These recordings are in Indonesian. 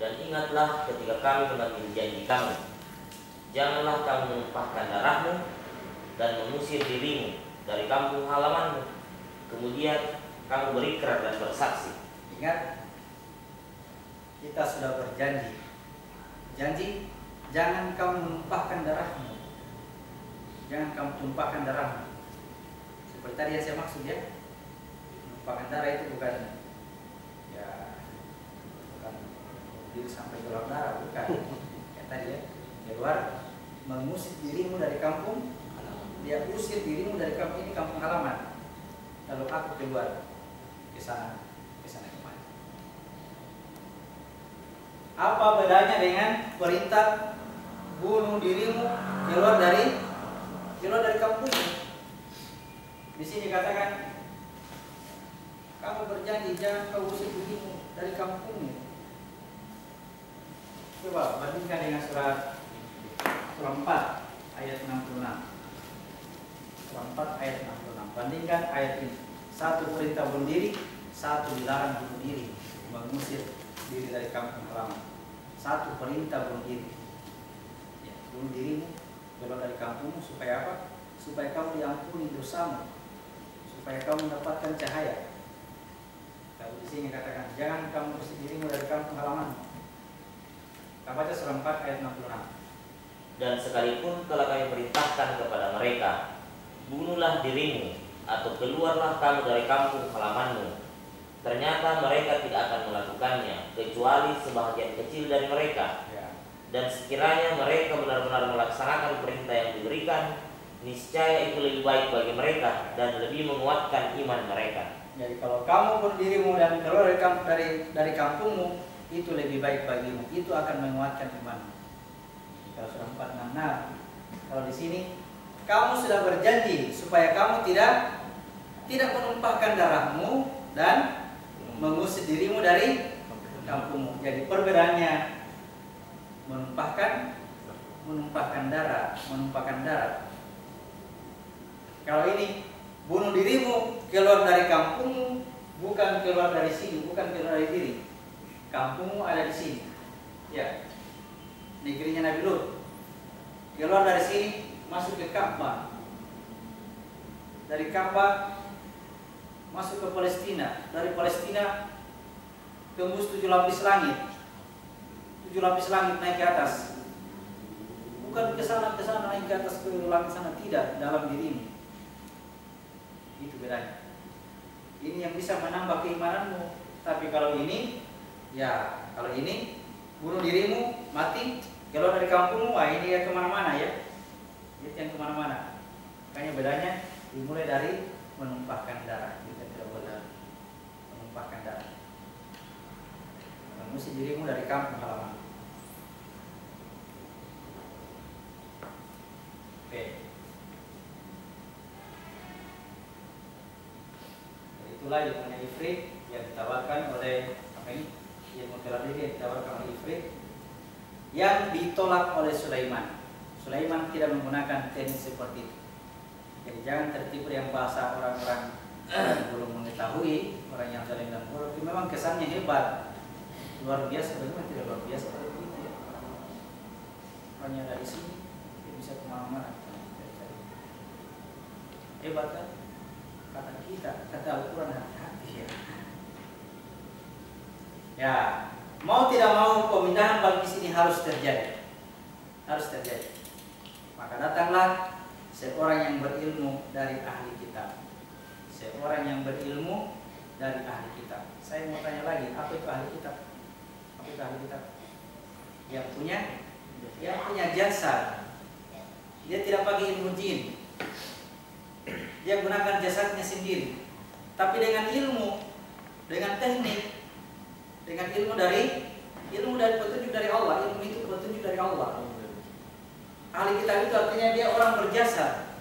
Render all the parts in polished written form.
Dan ingatlah ketika kami mengambil janji kami, janganlah kamu menumpahkan darahmu dan mengusir dirimu dari kampung halamanmu, kemudian kamu berikrar dan bersaksi. Ingat, kita sudah berjanji. Janji, jangan kamu menumpahkan darahmu. Jangan kamu tumpahkan darahmu. Seperti tadi yang saya maksud ya, menumpahkan darah itu bukan diri sampai keluar darah, bukan. Kayak tadi ya, keluar mengusir dirimu dari kampung. Dia usir dirimu dari kampung ini, kampung halaman. Lalu aku keluar ke sana kemana? Apa bedanya dengan perintah bunuh dirimu, keluar dari kampungmu? Di sini katakan kamu berjanji jangan kau usir dirimu dari kampungmu. Coba bandingkan dengan surat 4 ayat 66. Surah 4 ayat 66. Bandingkan ayat ini. Satu perintah bunuh diri, satu dilarang bunuh diri, mengusir diri dari kampung halaman. Satu perintah bunuh diri. Ya, bunuh dirimu, keluar dari kampungmu supaya apa? Supaya kamu diampuni dosamu, supaya kamu mendapatkan cahaya. Kalau di sini katakan jangan kamu usir dirimu dari kampung halaman. Kita baca surah 4 ayat 66. Dan sekalipun telah kami perintahkan kepada mereka, bunuhlah dirimu atau keluarlah kamu dari kampung halamanmu, ternyata mereka tidak akan melakukannya kecuali sebahagian kecil dari mereka. Dan sekiranya mereka benar-benar melaksanakan perintah yang diberikan, niscaya itu lebih baik bagi mereka dan lebih menguatkan iman mereka. Jadi kalau kamu bunuh dirimu dan keluar dari kampungmu, itu lebih baik bagimu, itu akan menguatkan imanmu. Kalau surah 4 66. Kalau di sini kamu sudah berjanji supaya kamu tidak menumpahkan darahmu dan mengusir dirimu dari kampungmu. Jadi perbedaannya menumpahkan darah. Kalau ini bunuh dirimu, keluar dari kampungmu, bukan keluar dari sini, bukan keluar dari diri. Kampungmu ada di sini. Ya. Negerinya Nabi Lut. Keluar dari sini masuk ke Ka'bah. Dari Ka'bah masuk ke Palestina. Dari Palestina tembus 7 lapis langit. 7 lapis langit naik ke atas. Bukan ke sana naik ke atas ke langit sana, tidak, dalam diri ini. Itu bedanya. Ini yang bisa menambah keimananmu. Tapi kalau ini bunuh dirimu, mati, keluar dari kampungmu, ini ya kemana-mana ya. Itu yang kemana-mana. Makanya bedanya dimulai dari menumpahkan darah. Kita tidak boleh menumpahkan darah. Mengusir dirimu dari kampung halaman. Oke. Itulah yang punya ifrit yang ditawarkan oleh ilmu terakhir yang ditawarkan oleh ifrit yang ditolak oleh Sulaiman. Sulaiman tidak menggunakan teknik seperti itu. Jadi jangan tertipu yang bahasa orang-orang yang belum mengetahui, orang yang zalim dan bodoh. Itu memang kesannya hebat, luar biasa, bagaimana tidak luar biasa seperti itu ya. Orangnya dari sini dia bisa kemana-mana. Hebat kan? Kata kita, kata Al-Quran, hati-hati ya. Ya, mau tidak mau pemindahan bagi sini harus terjadi. Maka datanglah seorang yang berilmu dari ahli kitab. Saya mau tanya lagi, apa itu ahli kitab? Yang punya jasa. Dia tidak pakai ilmu jin. Dia gunakan jasadnya sendiri. Tapi dengan ilmu, dengan teknik, dengan ilmu dari petunjuk dari Allah. Ilmu itu petunjuk dari Allah. Ahli kitab itu artinya dia orang berjasa,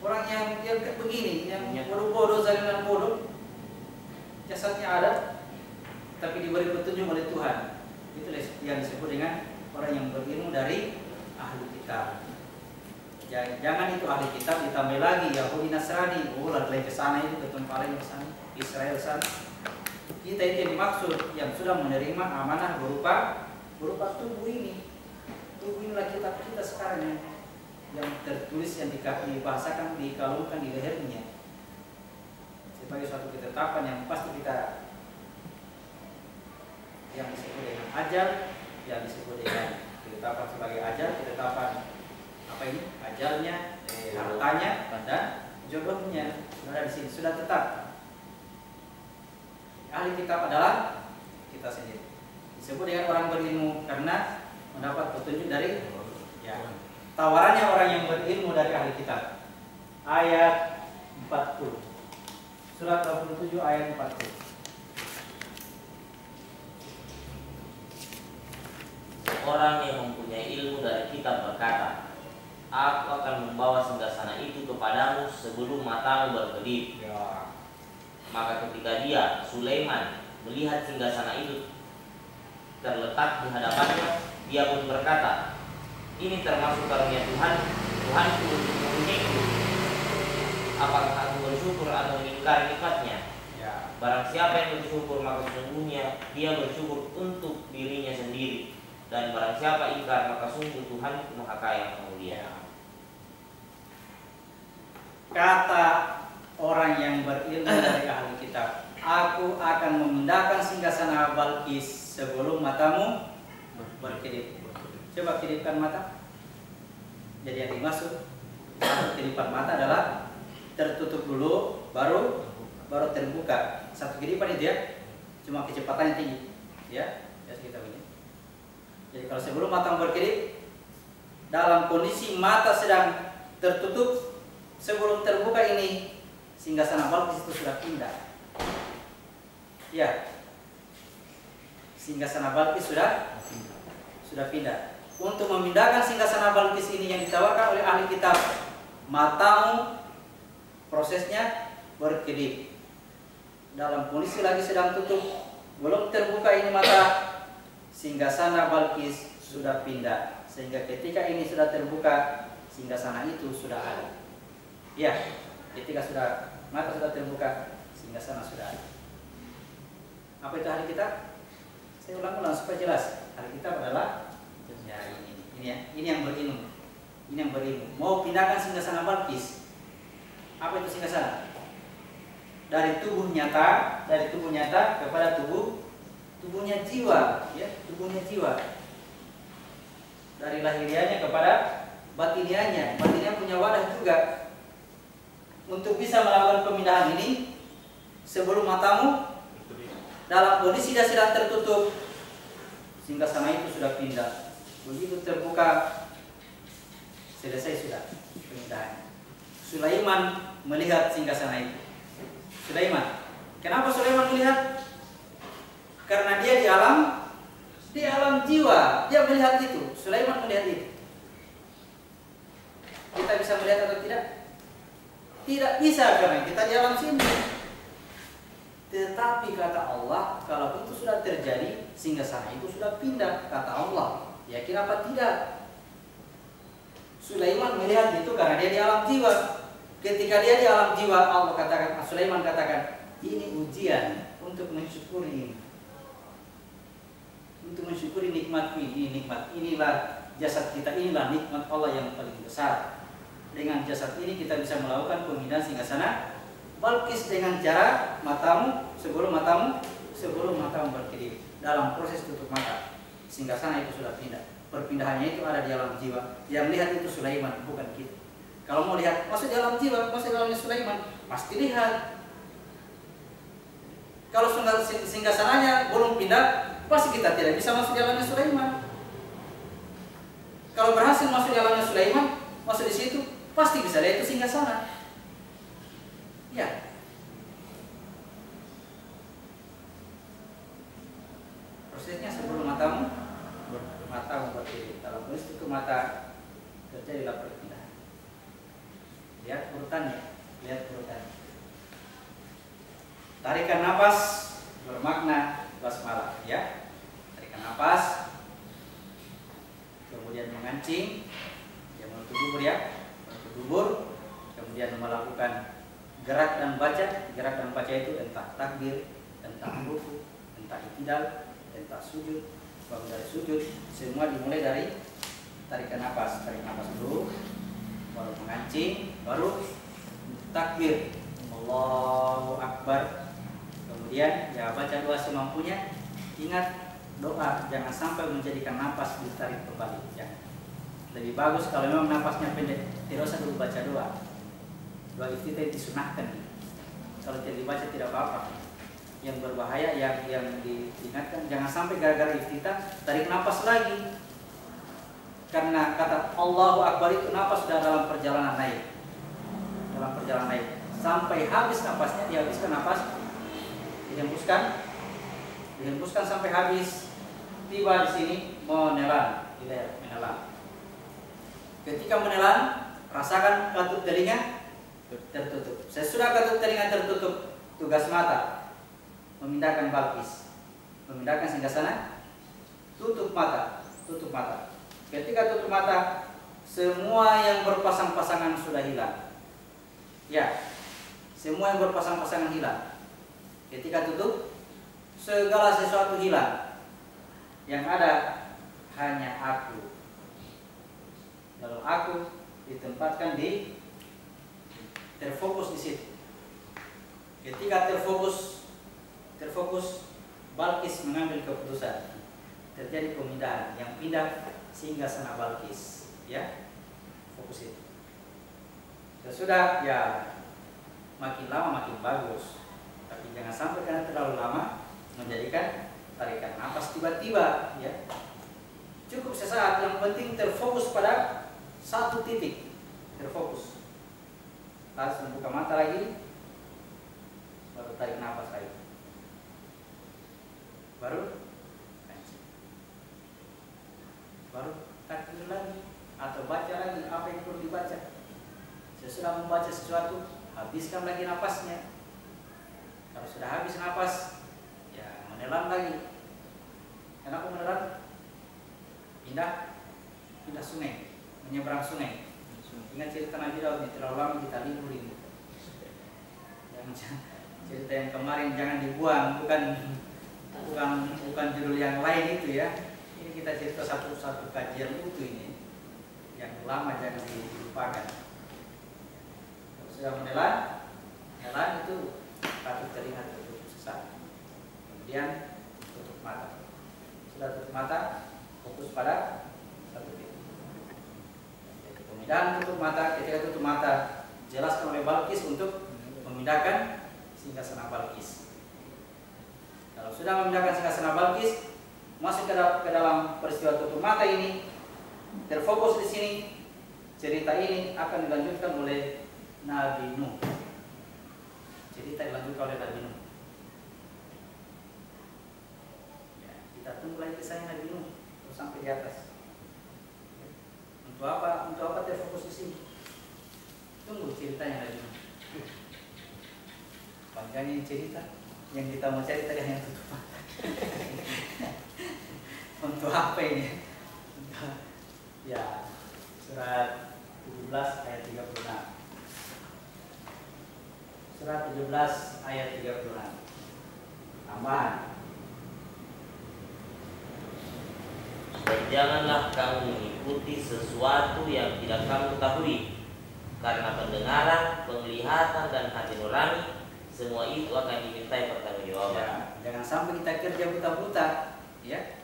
orang yang begini, yang bodoh-bodoh, zalim dan bodoh, jasadnya ada, tapi diberi petunjuk oleh Tuhan. Itulah yang disebut dengan orang yang berilmu dari ahli kitab. Jangan itu ahli kitab ditambah lagi Yahudi Nasrani, lagi ke sana itu, ke tempat lain ke sana, Israel sana. Kita itu yang dimaksud yang sudah menerima amanah berupa berupa tubuh ini. Tubuh inilah kitab kita sekarang yang tertulis, yang dibahasakan, dikalungkan di lehernya sebagai suatu ketetapan yang pasti kita, yang disebut dengan ajal, yang disebut dengan ketetapan sebagai ajal, ketetapan apa ini? Ajalnya, hartanya, dan jodohnya sudah ada di sini, sudah tetap. Ahli kitab adalah kita sendiri. Disebut dengan orang berilmu karena mendapat petunjuk dari tawarannya orang yang berilmu dari ahli kitab. Ayat 40. Surat 27 ayat 40. Orang yang mempunyai ilmu dari kitab berkata, aku akan membawa singgasana itu kepadamu sebelum matamu berkedip. Maka ketika dia, Sulaiman, melihat singgasana itu terletak di hadapannya, dia pun berkata, ini termasuk karunia Tuhanku untuk mempunyaiku. Apakah aku bersyukur atau mengingkari nikmatnya? Barang siapa yang bersyukur, maka sesungguhnya dia bersyukur untuk dirinya sendiri. Dan barang siapa ingkar, maka sungguh Tuhan Maha Kaya Mulia. Kata orang yang berilmu dari ahli kitab, aku akan memindahkan singgasana Balqis sebelum matamu berkedip. Coba kedipkan mata. Jadi yang dimaksud kedipan mata adalah tertutup dulu, baru terbuka. Satu kedipan itu ya, cuma kecepatannya tinggi, ya kita begini. Jadi kalau sebelum mata berkedip, dalam kondisi mata sedang tertutup, sebelum terbuka ini, singgasana Balqis itu sudah pindah. Ya, singgasana Balqis sudah pindah. Untuk memindahkan singgasana Balqis ini yang ditawarkan oleh ahli kitab, matamu prosesnya berkedip. Dalam kondisi lagi sedang tutup, belum terbuka ini mata, singgasana Balqis sudah pindah. Sehingga ketika ini sudah terbuka, singgasana itu sudah ada. Ya, ketika mata sudah terbuka, singgasana sudah ada. Apa itu ahli kitab? Saya ulang-ulang supaya jelas. Ahli kitab adalah ya ini yang berilmu. Ini yang berilmu. Mau pindahkan singgasana Balqis. Apa itu singgasana? Dari tubuh nyata kepada tubuhnya jiwa, ya, tubuhnya jiwa. Dari lahirianya kepada batinianya. Batinianya punya wadah juga. Untuk bisa melakukan pemindahan ini, sebelum matamu dalam kondisi dia sedang tertutup, singgasana itu sudah pindah. Begitu terbuka, selesai sudah pemindahan. Sulaiman melihat singgasana itu. Sulaiman, kenapa Sulaiman melihat? Karena dia di alam jiwa, dia melihat itu. Sulaiman melihat itu. Kita bisa melihat atau tidak? Tidak bisa karena kita di alam sini. Tetapi kata Allah, kalau itu sudah terjadi, singgasana itu sudah pindah. Kata Allah, yakin apa tidak? Sulaiman melihat itu karena dia di alam jiwa. Ketika dia di alam jiwa, Allah katakan, Sulaiman katakan, ini ujian untuk mensyukuri. Untuk mensyukuri nikmatku ini, nikmat inilah jasad kita, inilah nikmat Allah yang paling besar. Dengan jasad ini kita bisa melakukan pemindahan singgasana Balqis dengan cara sebelum matamu berkedip. Dalam proses tutup mata, singgasana itu sudah pindah. Perpindahannya itu ada di alam jiwa. Yang lihat itu Sulaiman, bukan kita. Kalau mau lihat masuk di alam jiwa, masuk di alamnya Sulaiman, pasti lihat. Kalau singgasananya belum pindah, pasti kita tidak bisa masuk di alamnya Sulaiman. Kalau berhasil masuk di alamnya Sulaiman, masuk di situ, pasti bisa lihat itu singgasana. Ya. Prosesnya sebelum matamu berdiri. Dalam proses itu mata terjadilah perpindahan. Lihat urutannya. Tarikan napas bermakna basmalah, ya. Tarikan napas, kemudian mengancing, dia menutup dubur, ya, menutup dubur, kemudian melakukan gerak dan baca itu entah takbir, entah ruku, entah i'tidal, entah sujud, bangun dari sujud, semua dimulai dari tarikan napas. Tarik napas dulu, baru mengancing, baru takbir, Allahu Akbar. Kemudian ya baca doa semampunya. Ingat doa jangan sampai menjadikan napas ditarik kembali. Jangan. Lebih bagus kalau memang napasnya pendek, tidak usah dulu baca doa. Doa iftitah disunahkan. Kalau tidak dibaca tidak apa-apa. Yang berbahaya yang diingatkan jangan sampai gara-gara iftitah tarik napas lagi. Karena kata Allahu Akbar itu napas sudah dalam perjalanan naik. Dalam perjalanan naik sampai habis napasnya, dihabiskan napas, dihembuskan sampai habis. Tiba di sini menelan, menelan. Ketika menelan, rasakan katup telinga tertutup. Sesudah katup telinga tertutup, tugas mata memindahkan balkis, memindahkan singgasana, tutup mata, tutup mata. Ketika tutup mata, semua yang berpasang-pasangan sudah hilang. Ya, semua yang berpasang-pasangan hilang. Ketika tutup, segala sesuatu hilang. Yang ada hanya aku. Lalu aku ditempatkan terfokus di situ. Ketika terfokus, Balkis mengambil keputusan. Terjadi pemindahan, yang pindah singgasana Balkis, ya, fokus itu. Sesudah ya makin lama makin bagus, tapi jangan sampai karena terlalu lama menjadikan tarikan napas tiba-tiba, ya. Cukup sesaat, yang penting terfokus pada satu titik, terfokus. Langsung buka mata lagi, baru tarik napas lagi, baru takbir lagi atau baca lagi apa yang perlu dibaca. Sesudah membaca sesuatu, habiskan lagi napasnya. Kalau sudah habis napas, ya menelan lagi. Kenapa menelan? Pindah sungai, menyeberang sungai. Ingat cerita Nabi Daud, terlalu lama kita libur ini. Cerita yang kemarin jangan dibuang, bukan judul yang lain itu ya. Ini kita cerita satu kajian utuh ini. Yang lama jangan dilupakan. Kalau sudah menelan itu katup telinga tertutup sesaat. Kemudian tutup mata. Sudah tutup mata, fokus pada satu titik. Dan tutup mata, ketika tutup mata jelaskan oleh Balkis untuk memindahkan singgasana Balkis. Kalau sudah memindahkan singgasana Balkis, masuk ke dalam peristiwa tutup mata ini, terfokus di sini. Cerita ini akan dilanjutkan oleh Nabi Nuh. Cerita dilanjutkan oleh Nabi Nuh. Ya, kita tunggu lagi kisahnya Nabi Nuh sampai di atas. Untuk apa terfokus di sini? Tunggu ceritanya lagi. Panjangin cerita. Yang kita mau cari tadi hanya tutup mata. Untuk apa ini? Ya, surat 17 ayat 36. Surat 17 ayat 36. Tambahan. Dan janganlah kamu mengikuti sesuatu yang tidak kamu ketahui, karena pendengaran, penglihatan, dan hati nurani, semua itu akan dimintai pertanggungjawaban. Ya, jangan sampai kita kerja buta-buta, ya.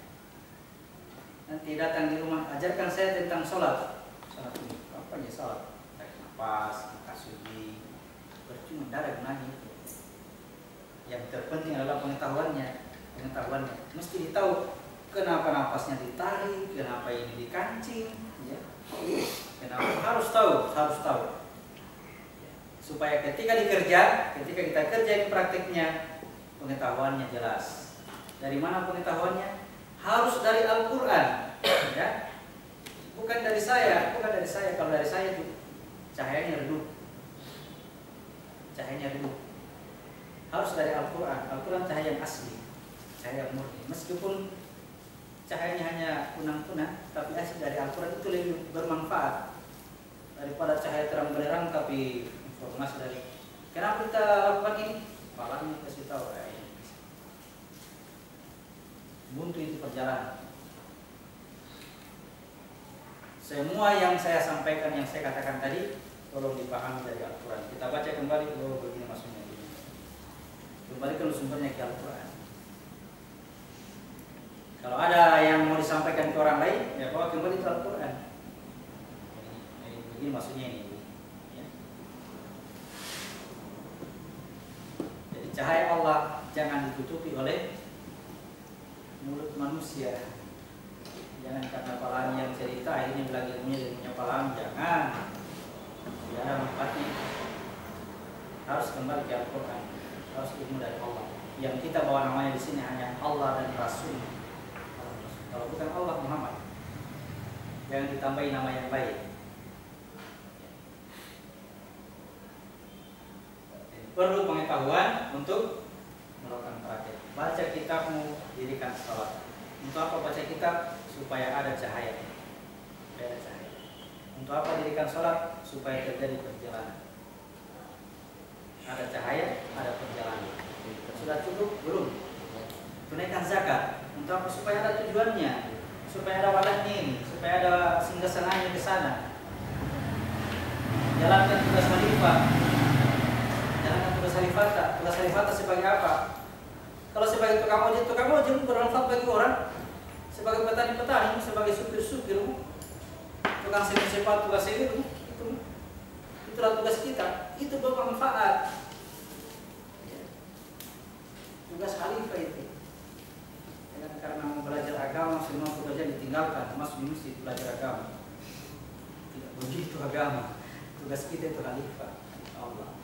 Nanti datang di rumah, ajarkan saya tentang sholat. Sholat ini, apa ya sholat? Tarik nafas, suci, percuma, tidak ada gunanya itu. Yang terpenting adalah pengetahuannya. Mesti ditahu kenapa nafasnya ditarik, kenapa ini dikancing, ya. Kenapa harus tahu. Supaya ketika kita kerja ini praktiknya, pengetahuannya jelas. Dari mana pengetahuannya? Harus dari Al-Quran, ya. Bukan dari saya. Kalau dari saya itu cahayanya redup. Harus dari Al-Quran. Al-Quran cahaya yang asli, cahaya yang murni. Meskipun cahayanya hanya kunang-kunang, tapi asli dari Al-Quran itu lebih bermanfaat daripada cahaya terang benderang tapi informasi dari. Kenapa kita lakukan ini? Palanya kasih tahu. Buntu itu perjalanan. Semua yang saya sampaikan, yang saya katakan tadi, tolong dipahami dari Al-Quran. Kita baca kembali, oh begini maksudnya. Kembalikan sumbernya ke Al-Quran. Kalau ada yang mau disampaikan ke orang lain, ya bawa kembali ke Al-Quran. Begini maksudnya ini. Ya. Jadi cahaya Allah jangan ditutupi oleh mulut manusia. Jangan karena pahala yang cerita akhirnya bilang ilmunya dan punya pahala, jangan. Tidak ada manfaatnya. Harus kembali ke Al-Quran. Harus ilmu dari Allah. Yang kita bawa namanya di sini hanya Allah dan Rasul. Kalau bukan Allah, Muhammad. Jangan ditambahi nama yang lain. Perlu pengetahuan untuk melakukan praktek. Baca kitabmu, dirikan salat. Untuk apa baca kitab? Supaya ada cahaya. Supaya ada cahaya. Untuk apa dirikan salat? Supaya terjadi perjalanan. Ada cahaya, ada perjalanan. Sudah cukup? Belum. Tunaikan zakat. Untuk apa? Supaya ada tujuannya. Supaya ada wadahnya ini. Supaya ada singgasananya ke sana. Jalankan tugas khalifah. Jalankan tugas khalifah. Tugas khalifah sebagai apa? Kalau sebagai tukang ojek bermanfaat bagi orang. Sebagai petani-petani, sebagai supir-supir, tukang sepat tugas itu. Itulah tugas kita. Itu bermanfaat. Tugas khalifah itu. Jangan karena mau belajar agama semua pekerjaan ditinggalkan, masuk di masjid belajar agama. Tidak begitu agama. Tugas kita itu khalifah Allah.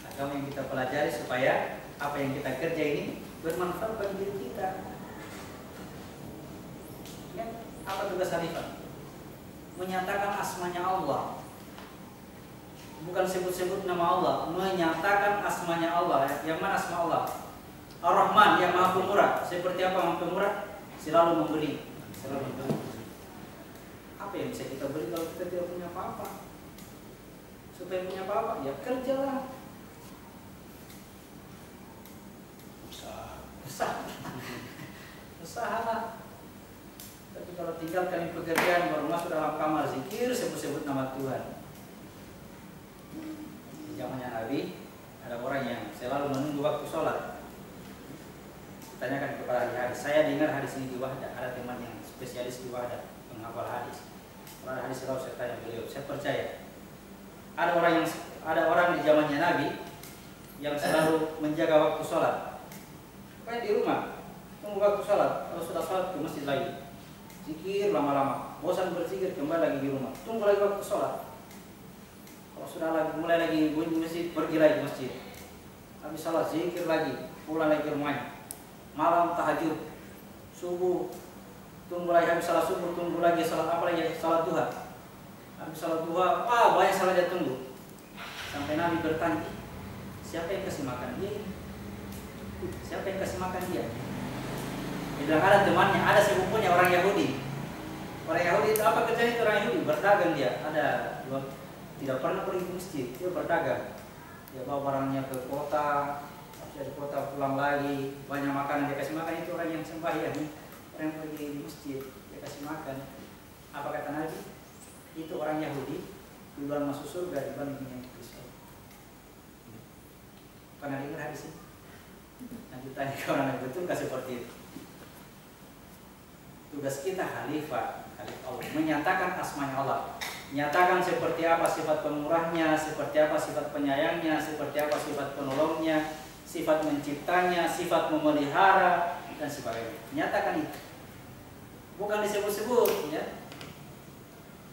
Agama yang kita pelajari supaya apa yang kita kerja ini bermanfaat bagi diri kita. Ya, apa tugas khalifah? Menyatakan asmanya Allah. Bukan sebut-sebut nama Allah, menyatakan asmanya Allah. Yang mana asma Allah? Ar-Rahman yang Maha Pemurah. Seperti apa Maha Pemurah? Selalu memberi. Selalu memberi. Apa yang bisa kita beri kalau kita tidak punya apa-apa? Supaya punya apa-apa, ya kerjalah. Usahalah. Tapi kalau tinggalkan pekerjaan baru masuk dalam kamar zikir sebut-sebut nama Tuhan. Di zamannya Nabi ada orang yang selalu menunggu waktu sholat. Tanyakan kepada ahli hadis. Saya dengar hadis ini di Wahdah. Ada teman yang spesialis di Wahdah menghafal hadis. Kalau hadis selalu saya tanya beliau. Saya percaya. Ada orang di zamannya Nabi yang selalu menjaga waktu sholat. Pokoknya di rumah tunggu waktu sholat. Kalau sudah sholat ke masjid lagi. Zikir lama-lama. Bosan berzikir kembali lagi di rumah. Tunggu lagi waktu sholat. Kalau sudah mulai lagi bunyi masjid, pergi lagi masjid. Habis sholat zikir lagi, pulang lagi ke rumahnya. Malam tahajud, subuh, tunggu lagi habis sholat subuh, tunggu lagi sholat apa lagi? Sholat duha. Habis sholat duha, banyak sholat dia tunggu. Sampai Nabi bertanya, siapa yang kasih makan dia? Siapa yang kasih makan dia? Dia bilang ada temannya, ada sepupunya orang Yahudi. Orang Yahudi itu apa kerjanya itu orang Yahudi? Berdagang dia. Tidak pernah pergi ke masjid, dia berdagang. Dia bawa barangnya ke kota, dari kota pulang lagi, banyak makanan dia kasih makan. Itu orang yang sembahyang, orang yang pergi di masjid dia kasih makan. Apa kata Nabi? Itu orang Yahudi duluan masuk surga dibanding yang Kristen. Pernah dengar hadis ini? Nanti tanya ke orang yang betul nggak seperti itu. Tugas kita khalifah Allah, menyatakan asmanya Allah, menyatakan seperti apa sifat pemurahnya, seperti apa sifat penyayangnya, seperti apa sifat penolongnya, sifat menciptanya, sifat memelihara dan sebagainya. Nyatakan itu, bukan disebut-sebut, ya,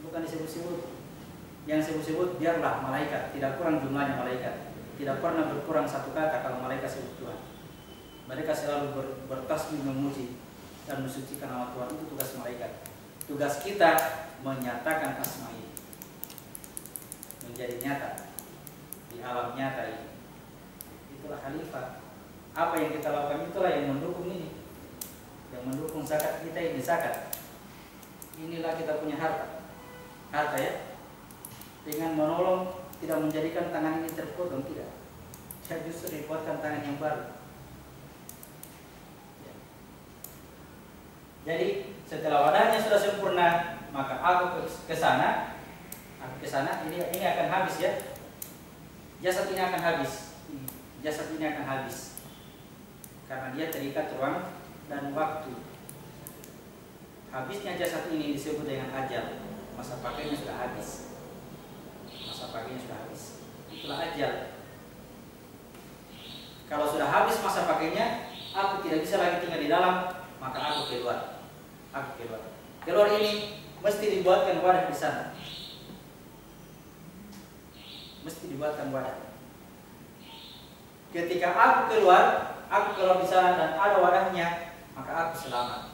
bukan disebut-sebut. Yang disebut-sebut biarlah malaikat, tidak kurang jumlahnya malaikat, tidak pernah berkurang satu kata kalau malaikat sebut Tuhan. Mereka selalu bertasbih memuji dan mensucikan nama Tuhan. Itu tugas malaikat. Tugas kita menyatakan asma ini menjadi nyata di alam nyata ini. Itulah khalifah. Apa yang kita lakukan itulah yang mendukung ini, yang mendukung zakat kita ini. Zakat inilah kita punya harta ya. Dengan menolong tidak menjadikan tangan ini terpotong, tidak. Saya justru dibuatkan tangan yang baru. Jadi setelah wadahnya sudah sempurna, maka aku ke sana. Aku ke sana, ini akan habis ya. Jasad ini akan habis. Jasad ini akan habis. Karena dia terikat ruang dan waktu. Habisnya jasad ini disebut dengan ajal. Masa pakainya sudah habis. Masa pakainya sudah habis. Itulah ajal. Kalau sudah habis masa pakainya, aku tidak bisa lagi tinggal di dalam, maka aku keluar. Aku keluar. Keluar ini mesti dibuatkan wadah di sana. Mesti dibuatkan wadah. Ketika aku keluar di sana dan ada wadahnya, maka aku selamat.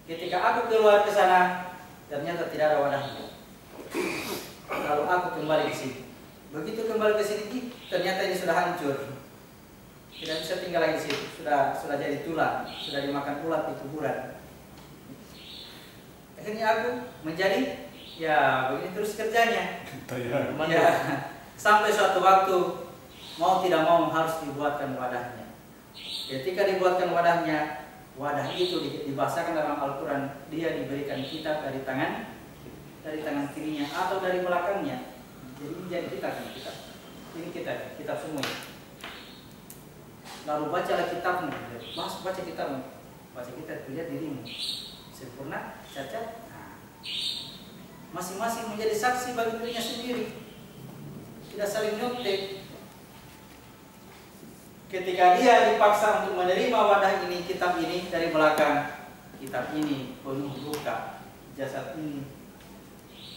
Ketika aku keluar ke sana, ternyata tidak ada wadahnya. Lalu aku kembali ke sini. Begitu kembali ke sini, ternyata ini sudah hancur. Tidak bisa tinggal lagi di situ. Sudah jadi tulang, sudah dimakan ulat di kuburan. Akhirnya aku menjadi ya begini terus kerjanya. Ya, sampai suatu waktu mau tidak mau harus dibuatkan wadahnya. Ketika dibuatkan wadahnya, wadah itu dibahasakan dalam Al-Quran, dia diberikan kitab dari tangan kirinya atau dari belakangnya. Jadi ini jadi kitab. Ini kitab semua. Lalu bacalah kitabmu, baca kitabmu, baca kitab, lihat dirimu sempurna, cacat. Masing-masing menjadi saksi bagi dirinya sendiri, tidak saling nyontek. Ketika dia dipaksa untuk menerima wadah ini, kitab ini dari belakang, kitab ini penuh luka, jasad ini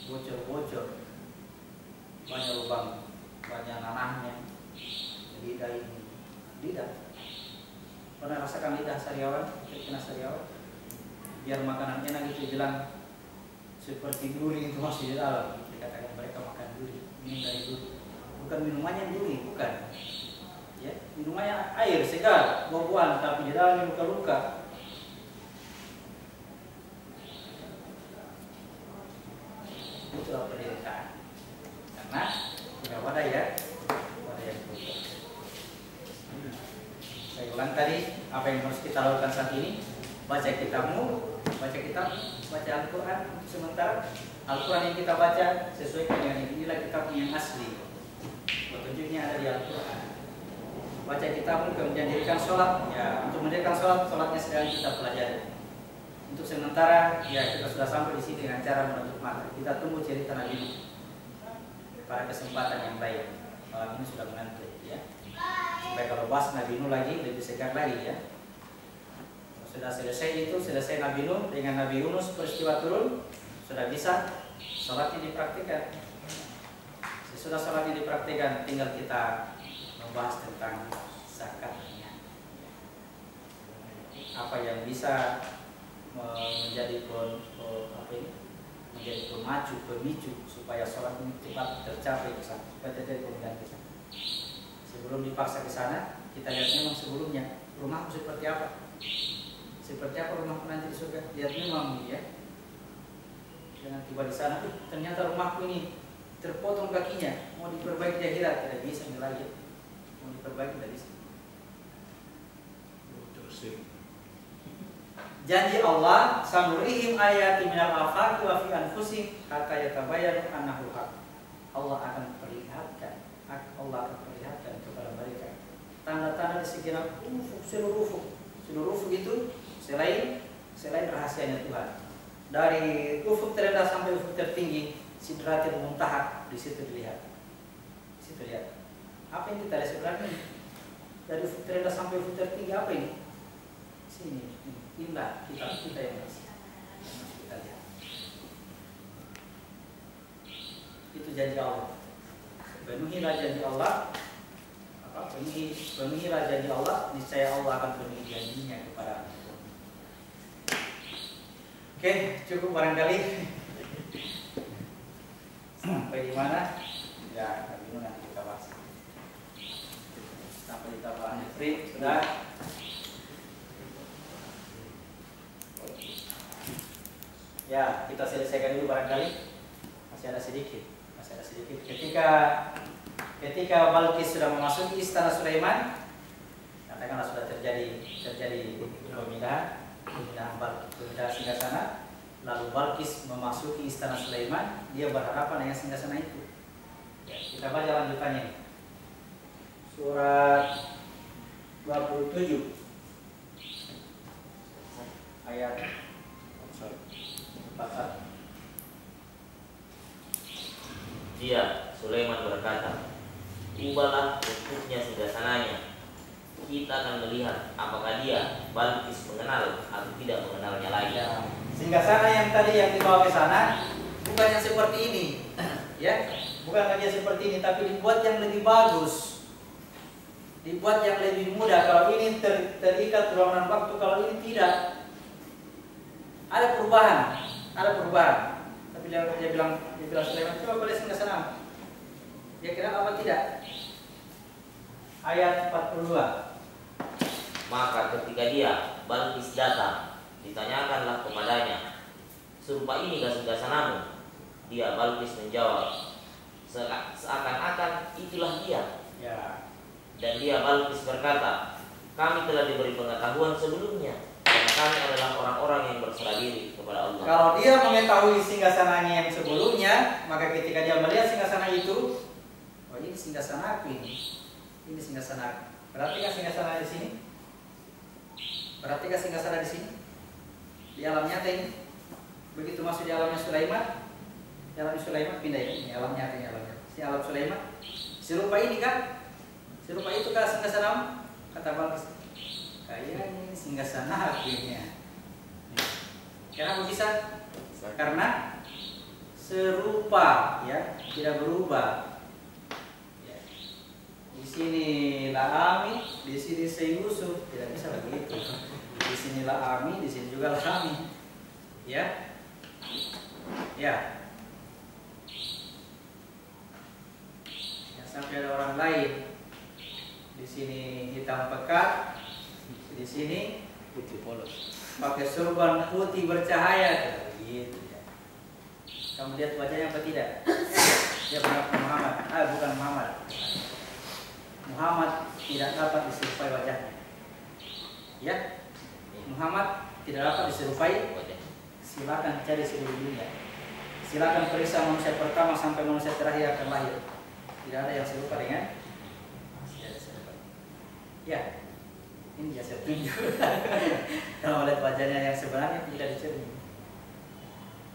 bocor-bocor, banyak lubang, banyak nanahnya, lidah ini, lidah. Pernah rasakan lidah sariawan, kena sariawan? Biar makanan enak itu bilang seperti duri itu masih di dalam. Dikatakan mereka makan duri, minum dari duri. Bukan minumannya duri, bukan. Ya, minumannya air segar, buah-buahan, tapi di dalamnya luka-luka. Itulah penderitaan. Karena punya wadah ya, wadah yang bocor. Saya ulang tadi, apa yang harus kita lakukan saat ini? Baca kitabmu, baca Al-Quran untuk sementara. Al-Quran yang kita baca sesuaikan dengan inilah kitab yang asli. Petunjuknya ada di Al-Quran. Baca kitabmu, kemudian dirikan sholat. Ya, untuk mendirikan sholatnya sedang kita pelajari. Untuk sementara, ya kita sudah sampai di sini dengan cara menutup mata. Kita tunggu cerita Nabi pada kesempatan yang lain. Malam ini sudah mengantuk, ya. Supaya kalau bahas Nabi Nuh lagi lebih segar lagi, ya. Sudah selesai Nabi Nuh dengan Nabi Yunus peristiwa turun, sudah bisa sholatnya dipraktikkan. Sesudah sholatnya dipraktikkan, tinggal kita membahas tentang zakatnya. Apa yang bisa menjadi pemicu supaya sholat ini cepat tercapai ke sana, supaya terjadi pemindahan ke sana. Sebelum dipaksa ke sana, kita lihat memang sebelumnya rumahku seperti apa. Seperti apa rumahku nanti di surga? Lihat memang ya. Jangan tiba di sana, ternyata rumahku ini terpotong kakinya, mau diperbaiki di akhirat, tidak bisa lagi. Mau diperbaiki tidak bisa. Janji Allah, sanurihim ayati minal afaqi wa fi anfusihim hatta yatabayyana annahu haq. Allah akan perlihatkan kepada mereka tanda-tanda di segenap ufuk, seluruh ufuk itu selain rahasianya Tuhan. Dari ufuk terendah sampai ufuk tertinggi, sidratil muntaha, di situ dilihat. Di situ lihat. Apa yang kita lihat sebenarnya? Dari ufuk terendah sampai ufuk tertinggi apa ini? Sini. Inilah kita yang masih kita lihat. Itu janji Allah. Penuhilah janji Allah. Penuhilah janji Allah, niscaya Allah akan penuhi janjinya kepada kita. Oke, cukup barangkali. Sampai di mana? Ya, Nabi Nuh nanti kita bahas. Sampai di tabah Ifrit sudah. Ya, kita selesaikan dulu barangkali. Masih ada sedikit. Ketika Balqis sudah memasuki istana Sulaiman, katakanlah sudah terjadi pemindahan singgasana, Lalu Balkis memasuki istana Sulaiman, dia berhadapan dengan singgasana itu. Ya, kita baca lanjutannya. Surat 27 ayat 41. Dia, Sulaiman berkata, ubahlah bentuknya singgasananya. Kita akan melihat apakah dia, Balkis, mengenal atau tidak mengenalnya lagi. Ya, singgasana yang tadi yang dibawa ke sana bukan yang seperti ini, ya, bukan lagi yang seperti ini, tapi dibuat yang lebih bagus, dibuat yang lebih mudah. Kalau ini terikat ruangan waktu, kalau ini tidak. Ada perubahan, ada perubahan. Tapi dia bilang Sulaiman, coba boleh singgasana. Dia kira apa tidak? Ayat 42. Maka ketika dia, Balkis, datang, ditanyakanlah kepadanya, serupa inikah singgasanamu? Dia, Balkis, menjawab, seakan-akan itulah dia. Ya. Dan dia, Balkis, berkata, kami telah diberi pengetahuan sebelumnya, karena kami adalah orang-orang yang berserah diri kepada Allah. Kalau dia mengetahui singgasananya yang sebelumnya, maka ketika dia melihat singgasana itu, oh ini singgasana aku ini singgasana aku. Berarti kan singgasana di sini? Berarti kan singgasana di sini? Di alam nyata ini. Begitu masuk di alamnya Sulaiman, di alam Sulaiman pindah ini alam nyata, ini alam nyata. Ini alam Sulaiman. Serupa ini kan? Serupa itu kan singgasana? Kata Balkis. Kayaknya ini singgasana aku ini. Kenapa bisa? Karena serupa, ya, tidak berubah. Ya. Di sini La'ami, di sini Yusuf, tidak bisa begitu. Di sini La'ami, di sini juga La'ami. Ya, ya. Ya, sampai ada orang lain. Di sini hitam pekat, di sini putih polos. Pakai surban putih bercahaya, begitu ya. Kamu lihat wajahnya apa tidak? Dia benar Muhammad. Bukan Muhammad. Muhammad tidak dapat diserupai wajahnya. Ya, Muhammad tidak dapat diserupai wajahnya. Silakan cari seluruh dunia. Silakan periksa manusia pertama sampai manusia terakhir akan lahir. Tidak ada yang serupa dengan. Tidak ada serupa. Ya. Ini biasa tunjuk. Kalau melihat wajahnya yang sebenarnya tidak dicermin.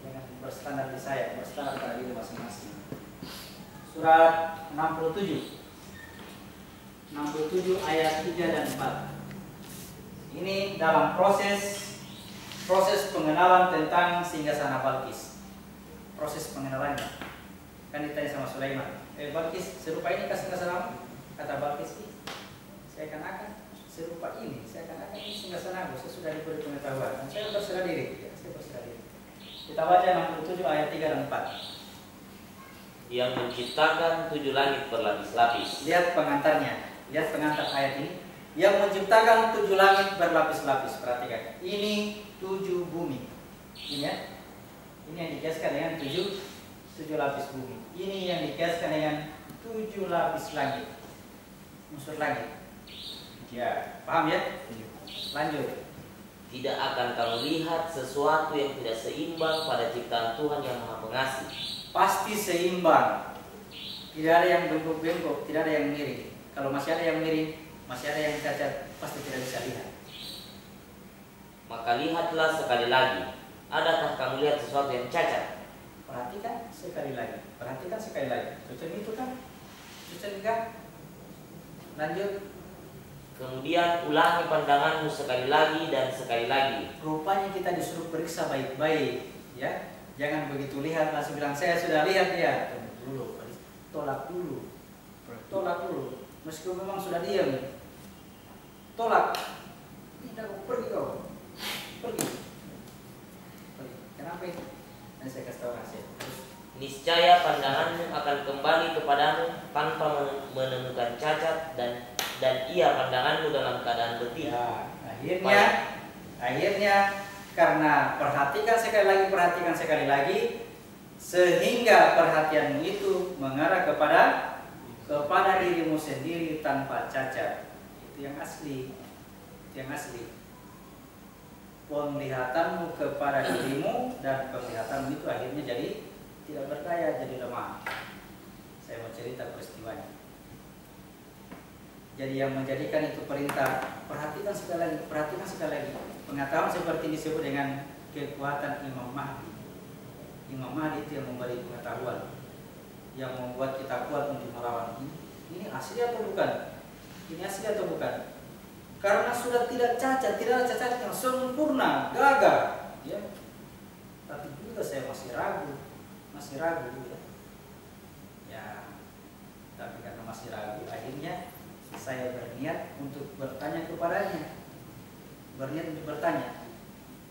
Jangan berstandar di saya, berstandar pada diri masing-masing. Surat 67 ayat 3 dan 4. Ini dalam proses pengenalan tentang singgasana Balkis. Proses pengenalannya. Kan ditanya sama Sulaiman, Balkis, serupa ini kah singgasana? Kata Balkis, saya akan serupa ini, saya akan ini singgasana aku, saya sudah diberi pengetahuan dan saya berserah diri. Ya, saya berserah diri. Kita baca 67 ayat 3 dan 4. Yang menciptakan 7 langit berlapis-lapis. Lihat pengantarnya, lihat pengantar ayat ini. Yang menciptakan 7 langit berlapis-lapis. Perhatikan, ini 7 bumi. Ini ya, ini yang dikiaskan dengan 7 lapis bumi. Ini yang dikiaskan dengan 7 lapis langit, unsur langit. Ya, paham ya? Lanjut. Tidak akan kamu lihat sesuatu yang tidak seimbang pada ciptaan Tuhan yang Maha Pengasih. Pasti seimbang. Tidak ada yang bengkok-bengkok, tidak ada yang miring. Kalau masih ada yang miring, masih ada yang cacat, pasti tidak bisa lihat. Maka lihatlah sekali lagi. Adakah kamu lihat sesuatu yang cacat? Perhatikan sekali lagi. Perhatikan sekali lagi. Cucuk itu kan? Cucuk kan? Lanjut. Kemudian ulangi pandanganmu sekali lagi dan sekali lagi. Rupanya kita disuruh periksa baik-baik, ya. Jangan begitu lihat langsung bilang saya sudah lihat ya. Tunggu dulu, tolak dulu, tolak dulu. Meskipun memang sudah diam, tolak. Tidak, pergi kau, pergi. Kenapa itu? Nanti saya kasih tahu rahasia. Niscaya pandanganmu akan kembali kepadamu tanpa menemukan cacat dan ia pandanganmu dalam keadaan bersih. Ya, akhirnya karena perhatikan sekali lagi sehingga perhatianmu itu mengarah kepada dirimu sendiri tanpa cacat. Itu yang asli. Itu yang asli. penglihatanmu kepada dirimu, dan penglihatanmu itu akhirnya jadi tidak berdaya, jadi lemah. Saya mau cerita peristiwanya. Jadi yang menjadikan itu perintah, perhatikan sekali lagi. Pengetahuan seperti ini disebut dengan kekuatan Imam Mahdi. Imam Mahdi itu yang memberi pengetahuan, yang membuat kita kuat untuk melawan ini asli atau bukan? Ini asli atau bukan? Karena sudah tidak cacat, tidak ada cacat yang sempurna, gagah, ya. Tapi juga saya masih ragu ya. Ya, tapi karena masih ragu, akhirnya saya berniat untuk bertanya kepadanya.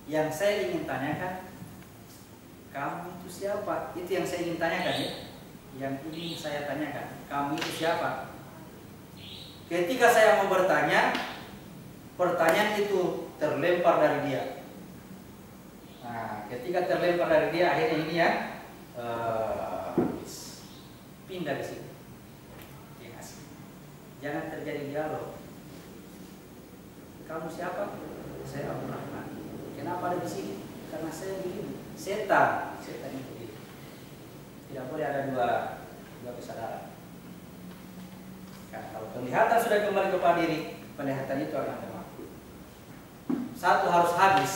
Yang saya ingin tanyakan, kamu itu siapa? Itu yang saya ingin tanyakan, ya. Yang ingin saya tanyakan, kamu itu siapa? Ketika saya mau bertanya, pertanyaan itu terlempar dari dia. Nah, ketika terlempar dari dia, akhirnya ini ya pindah ke situ. Jangan terjadi dialog. Kamu siapa? Saya Abdul Rahman. Kenapa ada di sini? Karena saya begini. Setan itu begini. Tidak boleh ada dua kesadaran. Karena kalau penglihatan sudah kembali kepada diri, penglihatan itu akan lemah. Satu harus habis.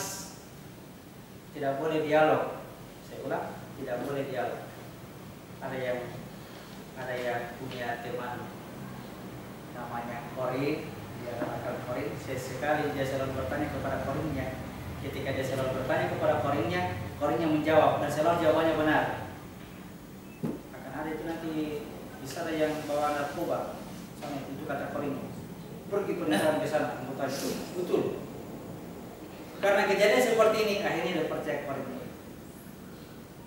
Tidak boleh dialog. Saya ulang, tidak boleh dialog. Ada yang punya teman namanya Korin, dia akan Korin. Sekali dia selalu bertanya kepada Korinnya. Ketika dia selalu bertanya kepada Korinnya menjawab, dan selalu jawabannya benar. Akan ada itu nanti bisa ada yang bawa narkoba, sama itu kata Korin. Pergi pernikahan ke sana, anggota itu betul. Karena kejadian seperti ini, akhirnya dia percaya Korin.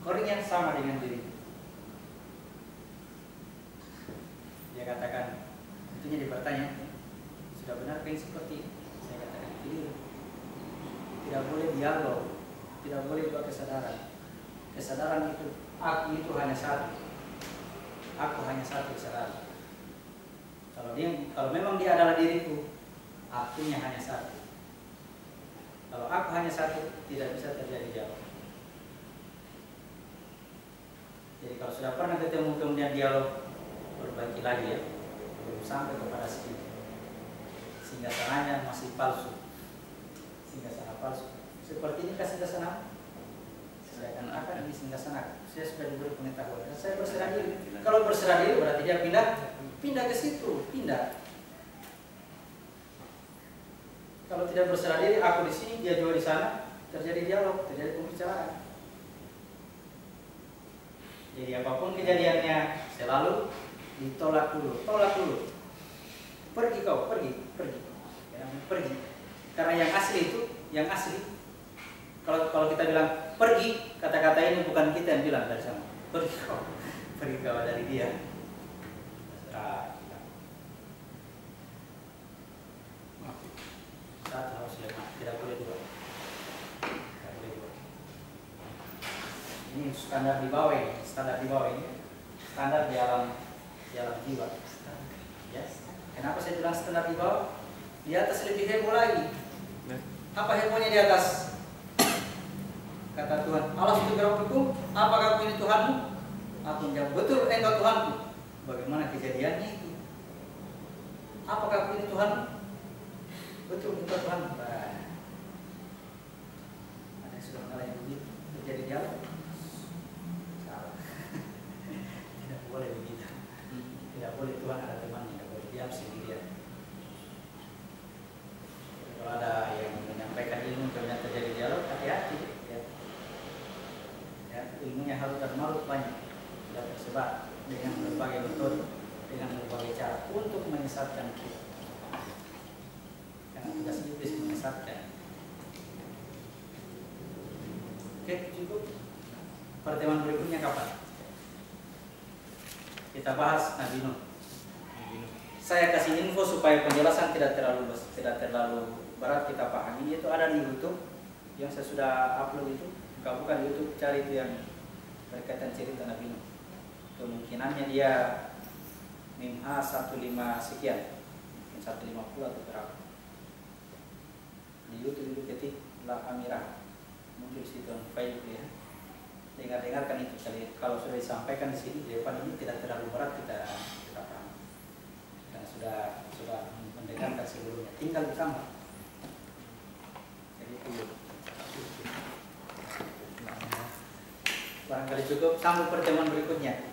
Korin yang sama dengan diri. Dia katakan, itunya dia bertanya, sudah benar kan seperti ini? Saya katakan, tidak boleh dialog, tidak boleh dua kesadaran. Kesadaran itu, aku itu hanya satu. Aku hanya satu kesadaran. Kalau memang dia adalah diriku, akunya hanya satu. Kalau aku hanya satu, tidak bisa terjadi dialog. Jadi kalau sudah pernah ketemu kemudian dialog, perbaiki lagi ya, belum sampai kepada segitu. Sehingga sananya masih palsu. Seperti ini kasih sana. Saya akan ini singgah sana. Saya sudah diberi pengetahuan. Dan saya berserah diri. Kalau berserah diri berarti dia pindah ke situ, pindah. Kalau tidak berserah diri, aku di sini, dia juga di sana, terjadi dialog, terjadi pembicaraan. Jadi apapun kejadiannya, selalu ditolak dulu, tolak dulu. Pergi kau, pergi. Karena yang asli itu, kalau kita bilang pergi, kata-kata ini bukan kita yang bilang dari sana. Pergi kau dari dia. Satu harus lemah, tidak boleh dua. Ini standar di bawah ini, standar di alam jiwa. Yes. Kenapa saya bilang standar di bawah? Di atas lebih heboh lagi. Apa hebohnya di atas? Kata Tuhan, Allah itu berhukum, apakah aku ini Tuhanmu? Aku menjawab, betul, engkau Tuhanku. Bagaimana kejadiannya itu? Apakah aku ini Tuhanmu? Betul, engkau Tuhanmu. Ada yang sudah mengalami begitu, terjadi dialog. Salah. Tidak boleh begitu. Tidak boleh Tuhan ada temannya, tidak boleh diam sendirian. Kalau ada yang menyampaikan ilmu kemudian terjadi dialog, hati-hati. Ya, ilmunya harus termarut banyak, tidak tersebar dengan berbagai metode, dengan berbagai cara untuk menyesatkan kita. Karena tugas iblis menyesatkan. Oke, cukup. Pertemuan berikutnya kapan? Kita bahas Nabi Nuh. Saya kasih info supaya penjelasan tidak terlalu berat kita pahami. Itu ada di YouTube yang saya sudah upload itu. Buka di YouTube, cari itu yang berkaitan cerita Nabi Nuh. Kemungkinannya dia Mimha 15 sekian, mungkin 150 atau berapa. Di YouTube itu ketik sebelah Amirah muncul situ file ya. Dengar-dengarkan itu kali. Kalau sudah disampaikan di sini di depan ini tidak terlalu berat kita paham. Dan sudah mendengarkan sebelumnya. Tinggal ditambah. Jadi itu barangkali cukup. Sampai pertemuan berikutnya.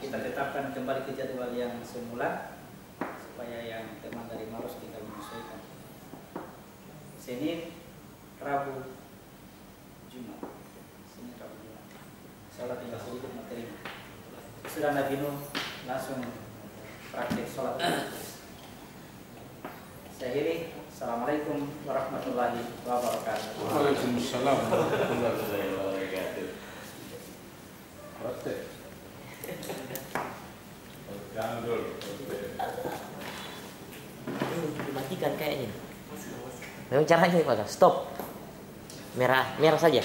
Kita tetapkan kembali ke jadwal yang semula supaya yang teman dari Maros tinggal menyesuaikan. Senin, Rabu, Jumat. Senin, Rabu, Jumat. Sholat tinggal sedikit materi. Sudah Nabi Nuh langsung praktik sholat. Saya akhiri. Assalamualaikum warahmatullahi wabarakatuh. Waalaikumsalam warahmatullahi wabarakatuh. Praktek. Jangan dulu. Dimatikan kayaknya. Memang caranya Pak. Stop. Merah saja.